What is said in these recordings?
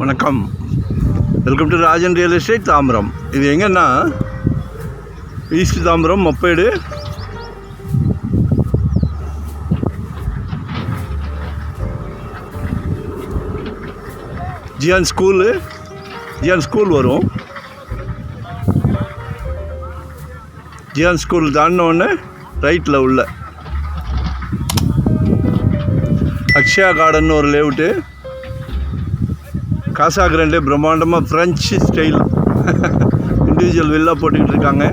வணக்கம், welcome to Rajan real estate Tambaram. இது எங்கன்னா ஈஸ்ட் தாம்பரம் மொப்பேடு. ஜியான் ஸ்கூல் வரும். ஜியான் ஸ்கூல் தாண்டினோடனே ரைட்டில் உள்ள அக்ஷயா கார்டன் ஒரு லேவுட்டு. காசா கிராண்டே பிரம்மாண்டமாக ஃப்ரெஞ்சு ஸ்டைல் இண்டிவிஜுவல் வில்லா போட்டுக்கிட்டு இருக்காங்க.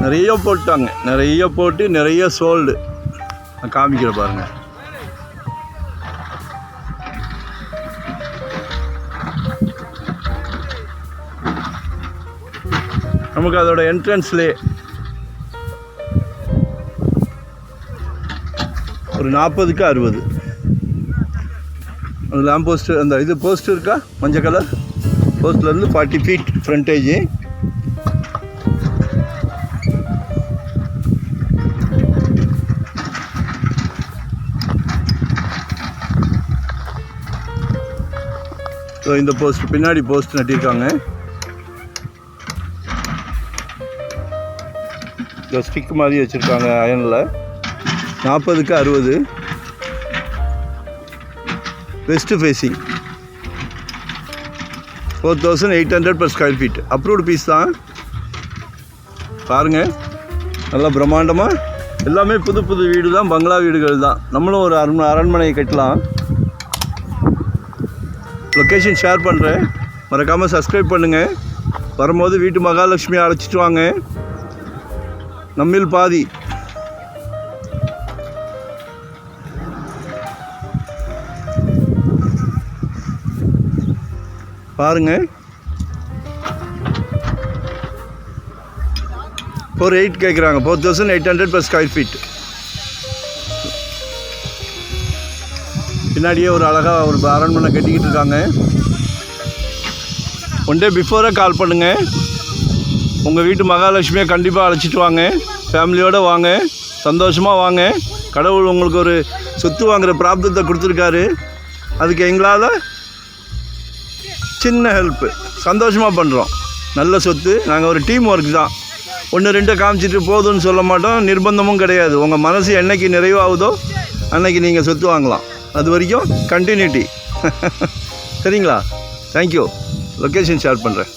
நிறைய போட்டு நிறைய சோல்டு. நான் காமிக்கிற பாருங்கள். நமக்கு அதோட என்ட்ரன்ஸ்லேயே ஒரு 40க்கு 60 அந்த லேம்ப் போஸ்ட்டு, அந்த இது போஸ்ட் இருக்கா மஞ்சள் கலர் போஸ்ட்லேருந்து 40 ஃபீட் ஃப்ரண்டேஜ். ஸோ இந்த போஸ்ட் பின்னாடி போஸ்ட் நட்டியிருக்காங்க. இந்த ஸ்டிக் மாதிரி வச்சுருக்காங்க அயனில். 40க்கு 60 west facing. 4800 per square feet. Approved piece தான். பாருங்கள், நல்லா பிரம்மாண்டமாக எல்லாமே புது வீடு தான், பங்களா வீடுகள் தான். நம்மளும் ஒரு அரண்மனையை கட்டலாம். லொக்கேஷன் ஷேர் பண்ணுறேன், மறக்காமல் சப்ஸ்கிரைப் பண்ணுங்கள். வரும்போது வீட்டு மகாலட்சுமியை அழைச்சிட்டு வாங்க. நம்மில் பாதி. பாருங்க, 48 கேட்குறாங்க. 4800 per ஸ்கொயர் ஃபீட். பின்னாடியே ஒரு அழகாக ஒரு அரண்மனை கட்டிக்கிட்டு இருக்காங்க. ஒன் டே பிஃபோரே கால் பண்ணுங்கள். உங்கள் வீட்டு மகாலட்சுமியை கண்டிப்பாக அழைச்சிட்டு வாங்க. ஃபேமிலியோடு வாங்க, சந்தோஷமாக வாங்க. கடவுள் உங்களுக்கு ஒரு சொத்து வாங்குகிற பிராப்தத்தை கொடுத்துருக்காரு. அதுக்கு எங்களால் சின்ன ஹெல்ப்பு, சந்தோஷமாக பண்ணுறோம். நல்ல சொத்து. நாங்கள் ஒரு டீம் ஒர்க் தான். 1-2 காமிச்சிட்டு போதும்னு சொல்ல மாட்டோம், நிர்பந்தமும் கிடையாது. உங்கள் மனசு என்னைக்கு நிறைவாகுதோ அன்னைக்கு நீங்கள் சொத்து வாங்கலாம். அது வரைக்கும் கண்டினியூட்டி. சரிங்களா? தேங்க்யூ. லொக்கேஷன் ஷேர் பண்ணுறேன்.